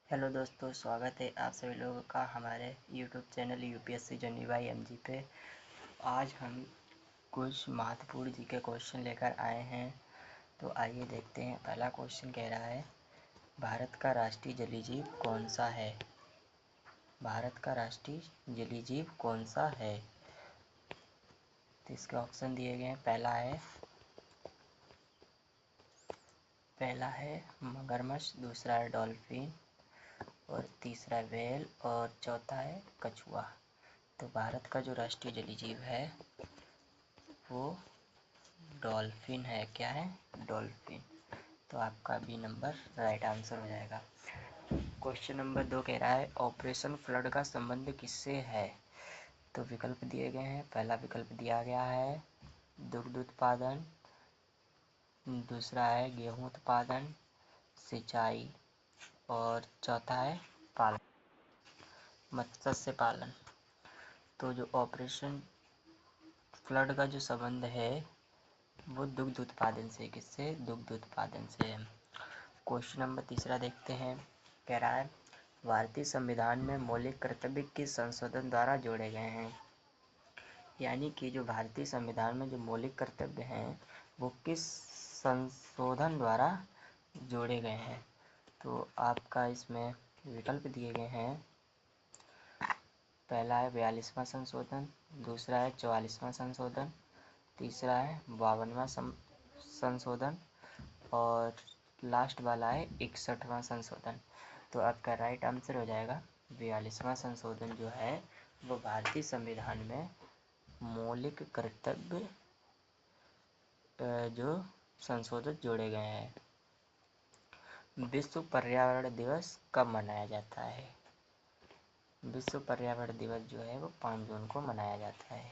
Hello दोस्तों, स्वागत है आप सभी लोगों का हमारे YouTube channel UPSC journey bye MG पे। आज हम कुछ महत्वपूर्ण जी के क्वेश्चन लेकर आए हैं। तो आइए देखते हैं। पहला क्वेश्चन कह रहा है, भारत का राष्ट्रीय जलीय जीव कौन सा है? भारत का राष्ट्रीय जलीय जीव कौन सा है? तो इसके ऑप्शन दिए गए हैं। पहला है मगरमच्छ, दूसरा है डॉल्फिन और तीसरा व्हेल और चौथा है कछुआ। तो भारत का जो राष्ट्रीय जलीय जीव है वो डॉल्फिन है। क्या है? डॉल्फिन। तो आपका बी नंबर राइट आंसर हो जाएगा। क्वेश्चन नंबर 2 कह रहा है, ऑपरेशन फ्लड का संबंध किससे है? तो विकल्प दिए गए हैं। पहला विकल्प दिया गया है दुग्ध उत्पादन, दूसरा है गेहूं उत्पादन, सिंचाई और चौथा है पालन, मत्स्य पालन। तो जो ऑपरेशन फ्लड का जो संबंध है वो दुग्ध उत्पादन से। किससे? दुग्ध उत्पादन से है। क्वेश्चन नंबर तीसरा देखते हैं। कह रहा है, भारतीय संविधान में मौलिक कर्तव्य किस संशोधन द्वारा जोड़े गए हैं? यानी कि जो भारतीय संविधान में जो मौलिक कर्तव्य हैं वो किस संशोधन द्वारा जोड़े गए हैं? तो आपका इसमें विकल्प दिए गए हैं। पहला है 42वां संशोधन, दूसरा है 44वां संशोधन, तीसरा है 52वां संशोधन और लास्ट वाला है 61वां संशोधन। तो आपका राइट आंसर हो जाएगा 42वां संशोधन जो है वो भारतीय संविधान में मौलिक कर्तव्य जो संशोधित जोड़े गए हैं। विश्व पर्यावरण दिवस कब मनाया जाता है? विश्व पर्यावरण दिवस जो है वो 5 जून को मनाया जाता है।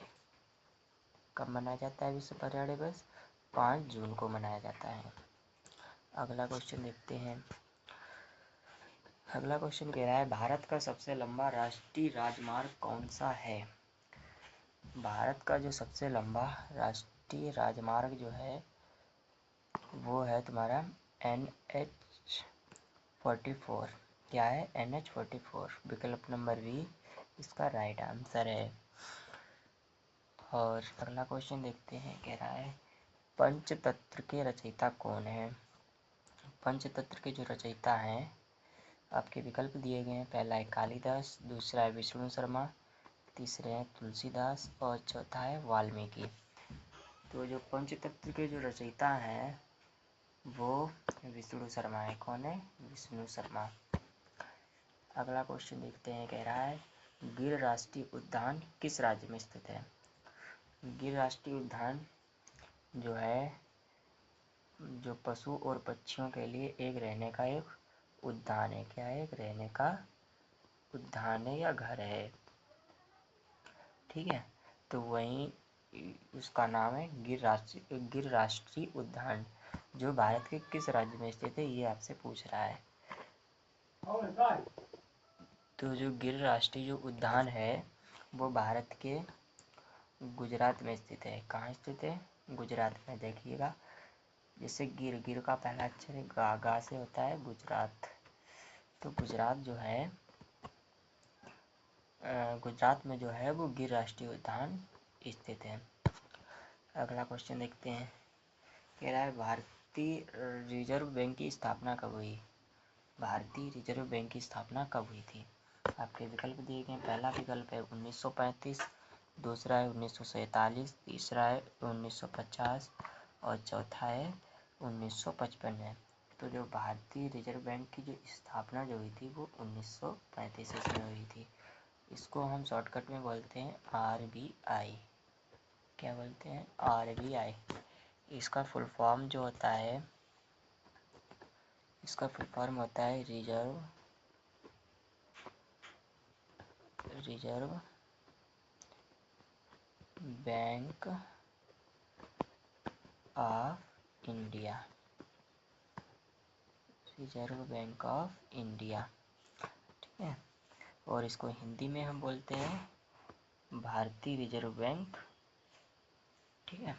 कब मनाया जाता है विश्व पर्यावरण दिवस? 5 जून को मनाया जाता है। अगला क्वेश्चन देखते हैं। अगला क्वेश्चन कह रहा है, भारत का सबसे लंबा राष्ट्रीय राजमार्ग कौन सा है? भारत का जो सबसे लंबा राष्ट्रीय राजमार्ग जो है वो है तुम्हारा NH44। क्या है? NH44। विकल्प नंबर बी इसका राइट आंसर है। और अगला क्वेश्चन देखते हैं। कह रहा है, पंचतंत्र के रचयिता कौन है? पंचतंत्र के जो रचयिता हैं आपके विकल्प दिए गए हैं। पहला है कालिदास, दूसरा है विष्णु शर्मा, तीसरे हैं तुलसीदास और चौथा है वाल्मीकि। तो जो पंचतंत्र के जो रचयिता हैं वो विष्णु शर्मा है। कौन है? विष्णु शर्मा। अगला क्वेश्चन देखते हैं। कह रहा है, गिर राष्ट्रीय उद्यान किस राज्य में स्थित है? गिर राष्ट्रीय उद्यान जो है जो पशु और पक्षियों के लिए एक रहने का एक उद्यान है। क्या है? एक रहने का उद्यान है या घर है। ठीक है, तो वहीं उसका नाम है गिर राष्ट्रीय उद्यान, जो भारत के किस राज्य में स्थित है ये आपसे पूछ रहा है। तो जो गिर राष्ट्रीय जो उद्यान है वो भारत के गुजरात में स्थित है। कहाँ स्थित है? गुजरात में। देखिएगा, जैसे गिर का पहला अक्षर गा से होता है गुजरात। तो गुजरात जो है गुजरात में जो है वो गिर राष्ट्रीय उद्यान स्थित है। अगला क्वेश्चन देखते हैं। कह रहा है, भारतीय रिजर्व बैंक की स्थापना कब हुई? भारतीय रिजर्व बैंक की स्थापना कब हुई थी? आपके विकल्प दिए गए। पहला विकल्प है 1935, दूसरा है 1947, तीसरा है 1950 और चौथा है 1955 है। तो जो भारतीय रिजर्व बैंक की जो स्थापना जो हुई थी वो 1935 में हुई थी। इसको हम शॉर्टकट में बोलते हैं RBI। क्या बोलते हैं? RBI। इसका फुल फॉर्म जो होता है, इसका फुल फॉर्म होता है reserve bank of India. Reserve bank of India. ठीक है, और इसको हिंदी में हम बोलते हैं भारतीय रिजर्व बैंक। ठीक है,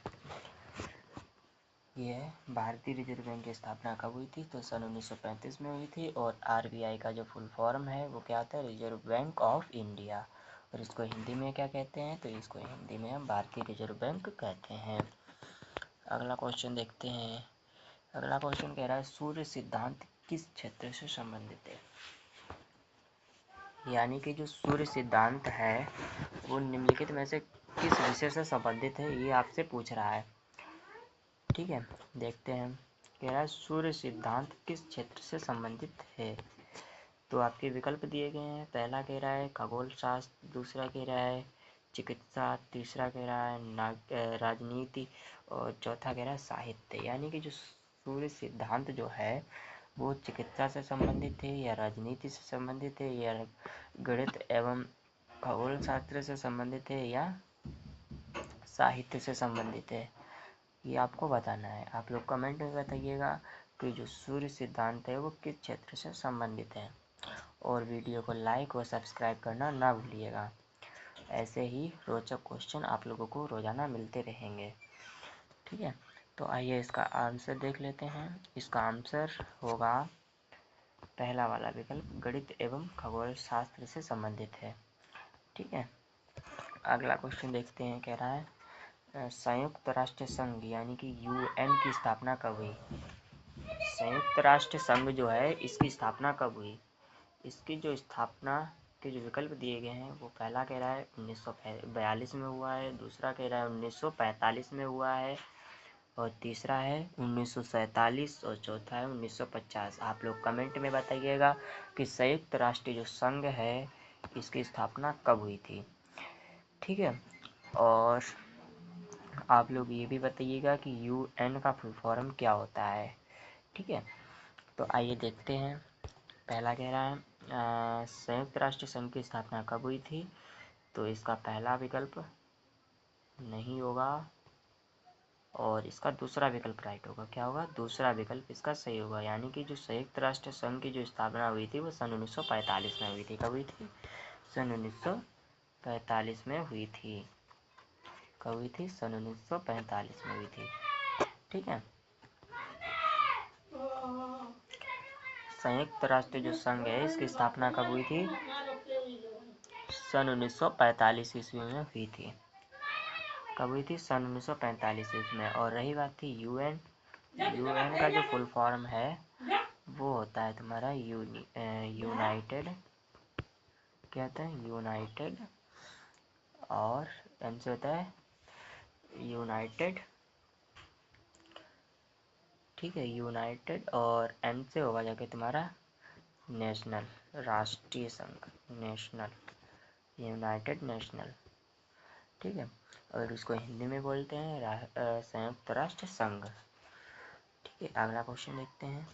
ये है भारतीय रिजर्व बैंक की स्थापना कब हुई थी, तो सन 1935 में हुई थी। और आरबीआई का जो फुल फॉर्म है वो क्या होता है, रिजर्व बैंक ऑफ इंडिया। और इसको हिंदी में क्या कहते हैं, तो इसको हिंदी में हम भारतीय रिजर्व बैंक कहते हैं। अगला क्वेश्चन देखते हैं। अगला क्वेश्चन कह रहा है सूर्य सिद्धांत किस क्षेत्र से संबंधित है। यानी कि जो सूर्य सिद्धांत है वो निम्नलिखित में से किस विषय से संबंधित है, ये आपसे पूछ रहा है। ठीक है, देखते हैं। कह रहा है सूर्य सिद्धांत किस क्षेत्र से संबंधित है। तो आपके विकल्प दिए गए हैं। पहला कह रहा है खगोल शास्त्र, दूसरा कह रहा है चिकित्सा, तीसरा कह रहा है राजनीति और चौथा कह रहा है साहित्य। यानी कि जो सूर्य सिद्धांत जो है वो चिकित्सा से संबंधित है या राजनीति से संबंधित है या गणित एवं खगोल शास्त्र से संबंधित है या साहित्य से संबंधित है, ये आपको बताना है। आप लोग कमेंट में बताइएगा कि जो सूर्य सिद्धांत है वो किस क्षेत्र से संबंधित है। और वीडियो को लाइक और सब्सक्राइब करना ना भूलिएगा। ऐसे ही रोचक क्वेश्चन आप लोगों को रोजाना मिलते रहेंगे। ठीक है, तो आइए इसका आंसर देख लेते हैं। इसका आंसर होगा पहला वाला विकल्प, गणित एवं खगोल शास्त्र से संबंधित है। ठीक है, अगला क्वेश्चन देखते हैं। कह रहा है संयुक्त राष्ट्र संघ यानी कि यूएन की स्थापना कब हुई। संयुक्त राष्ट्र संघ जो है इसकी स्थापना कब हुई। इसकी जो स्थापना के जो विकल्प दिए गए हैं वो पहला कह रहा है 1942 में हुआ है, दूसरा कह रहा है 1945 में हुआ है और तीसरा है 1947 और चौथा है 1950। आप लोग कमेंट में बताइएगा कि संयुक्त राष्ट्र जो संघ है इसकी स्थापना कब हुई थी। ठीक है, और आप लोग ये भी बताइएगा कि यूएन का फुल फॉर्म क्या होता है। ठीक है, तो आइए देखते हैं। पहला कह रहा है संयुक्त राष्ट्र संघ की स्थापना कब हुई थी, तो इसका पहला विकल्प नहीं होगा और इसका दूसरा विकल्प राइट होगा। क्या होगा, दूसरा विकल्प इसका सही होगा। यानी कि जो संयुक्त राष्ट्र संघ की जो स्थापना हुई थी वो सन 1945 में हुई थी। कब हुई थी, सन 1945 में हुई थी। कब हुई थी, सन 1945 में हुई थी। ठीक है, संयुक्त राष्ट्र जो संघ है इसकी स्थापना कब हुई थी, सन 1945 ईस्वी में हुई थी। कब हुई थी, सन 1945 ईस्वी में। और रही बात थी यूएन, यूएन का जो फुल फॉर्म है वो होता है तुम्हारा यूनाइटेड, क्या होता है, यूनाइटेड, और एन से होता है यूनाइटेड। ठीक है, यूनाइटेड और एन से होगा जाके तुम्हारा नेशनल, राष्ट्रीय संघ, नेशनल, यूनाइटेड नेशनल। ठीक है, और इसको हिंदी में बोलते हैं संयुक्त राष्ट्र संघ। ठीक है, अगला क्वेश्चन देखते हैं।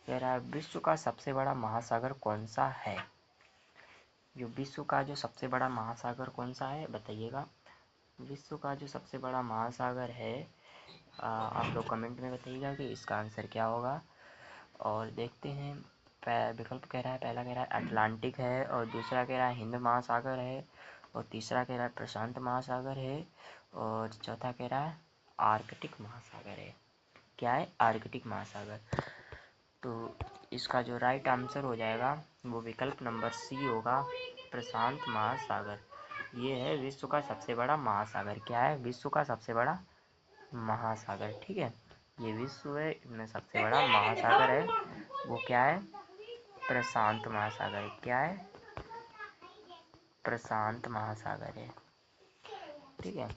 कह रहा है विश्व का सबसे बड़ा महासागर कौन सा है। जो विश्व का जो सबसे बड़ा महासागर कौन सा है बताइएगा। विश्व का जो सबसे बड़ा महासागर है आप लोग कमेंट में बताइएगा कि इसका आंसर क्या होगा। और देखते हैं। विकल्प कह रहा है, पहला कह रहा है अटलांटिक है और दूसरा कह रहा है हिंद महासागर है और तीसरा कह रहा है प्रशांत महासागर है और चौथा कह रहा है आर्कटिक महासागर है। क्या है, आर्कटिक महासागर। तो इसका जो राइट आंसर हो जाएगा वो विकल्प नंबर सी होगा, प्रशांत महासागर। ये है विश्व का सबसे बड़ा महासागर। क्या है, विश्व का सबसे बड़ा महासागर। ठीक है, ये विश्व है, इनमें सबसे बड़ा महासागर है वो क्या है, प्रशांत महासागर। क्या है, प्रशांत महासागर है। ठीक है,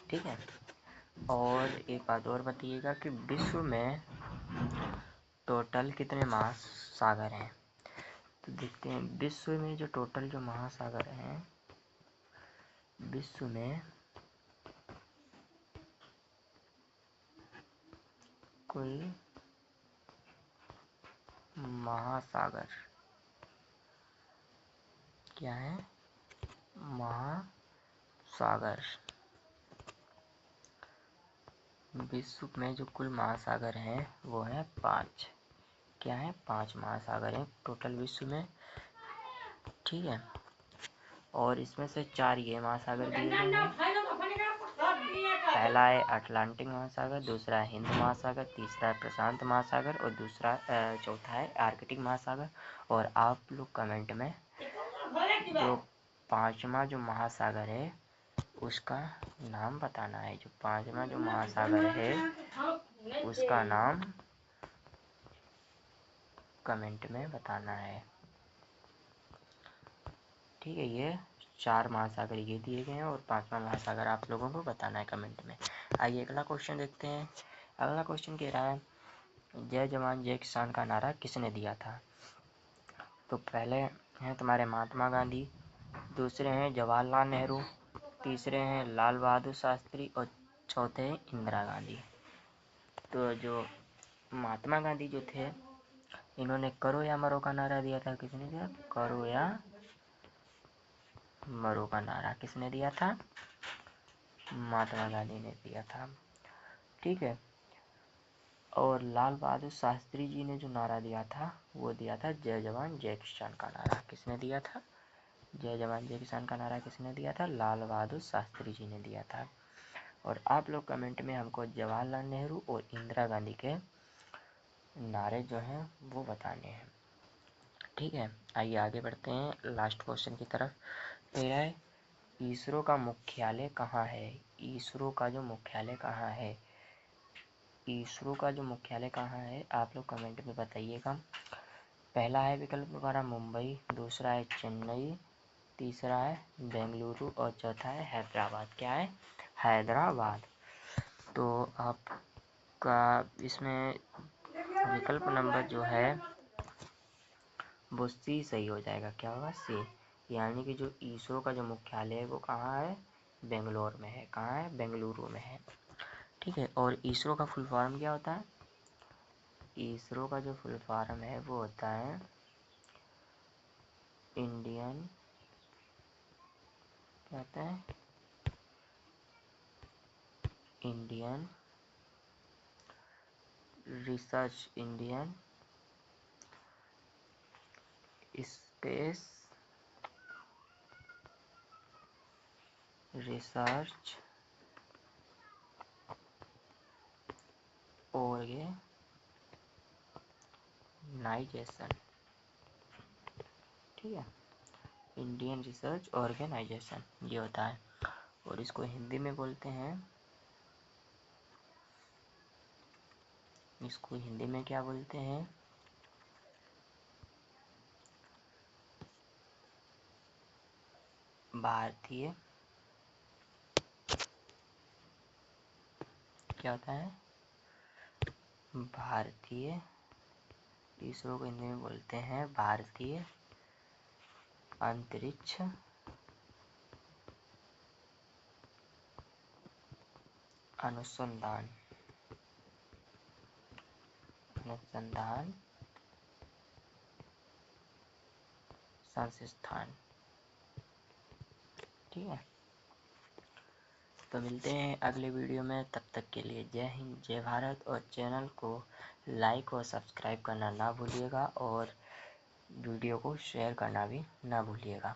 ठीक है, और एक बात और बताइएगा कि विश्व में टोटल कितने महासागर हैं। तो देखते हैं विश्व में जो टोटल जो महासागर हैं, विश्व में कुल महासागर क्या है, महासागर। विश्व में जो कुल महासागर हैं वो है 5। क्या है, 5 महासागर हैं टोटल विश्व में। ठीक है, और इसमें से 4 ये महासागर दिए गए हैं पहला है अटलांटिक महासागर, दूसरा है हिंद महासागर, तीसरा है प्रशांत महासागर और चौथा है आर्कटिक महासागर। और आप लोग कमेंट में जो पांचवा जो महासागर है उसका नाम बताना है। जो पांचवा जो महासागर है उसका नाम कमेंट में बताना है। ठीक है, ये 4 महासागर ये दिए गए हैं और 5वां महासागर आप लोगों को बताना है कमेंट में। आइए अगला क्वेश्चन देखते हैं। अगला क्वेश्चन कह रहा है जय जवान जय किसान का नारा किसने दिया था। तो पहले हैं तुम्हारे महात्मा गांधी, दूसरे हैं जवाहरलाल नेहरू, तीसरे हैं लाल बहादुर शास्त्री और चौथे हैं इंदिरा गांधी। तो जो महात्मा गांधी जो थे इन्होंने करो या मरो का नारा दिया था। किसने दिया? करो या मरो का नारा किसने दिया था? महात्मा गांधी ने दिया था। ठीक है। और लाल बहादुर शास्त्री जी ने जो नारा दिया था वो दिया था जय जवान जय किसान का नारा। किसने दिया था? जय जवान जय किसान का नारा किसने दिया था? लाल बहादुर शास्त्री जी ने दिया था। और आप लोग कमेंट में हमको जवाहरलाल नेहरू और इंदिरा गांधी के नारे जो हैं वो बताने हैं। ठीक है, आइए आगे बढ़ते हैं लास्ट क्वेश्चन की तरफ। मेरा है इसरो का मुख्यालय कहाँ है? इसरो का जो मुख्यालय कहाँ है? इसरो का जो मुख्यालय कहाँ है आप लोग कमेंट में बताइएगा। पहला है विकल्प हमारा मुंबई, दूसरा है चेन्नई, तीसरा है बेंगलुरु और चौथा है हैदराबाद। क्या है? हैदराबाद। तो आपका इसमें विकल्प नंबर जो है वो सी सही हो जाएगा। क्या होगा? सी, यानी कि जो इसरो का जो मुख्यालय है वो कहाँ है? बेंगलोर में है। कहाँ है? बेंगलुरु में है। ठीक है। और इसरो का फुल फॉर्म क्या होता है? इसरो का जो फुल फॉर्म है वो होता है इंडियन, क्या होता है? Indian research, Indian space research organisation. ठीक है, इंडियन रिसर्च ऑर्गेनाइजेशन ये होता है। और इसको हिंदी में बोलते हैं, इसको हिंदी में क्या बोलते हैं? भारतीय, क्या होता है? भारतीय, इसरो को हिंदी में बोलते हैं भारतीय अंतरिक्ष अनुसंधान संस्थान। ठीक है, तो मिलते हैं अगले वीडियो में। तब तक के लिए जय हिंद जय भारत। और चैनल को लाइक और सब्सक्राइब करना ना भूलिएगा और वीडियो को शेयर करना भी ना भूलिएगा।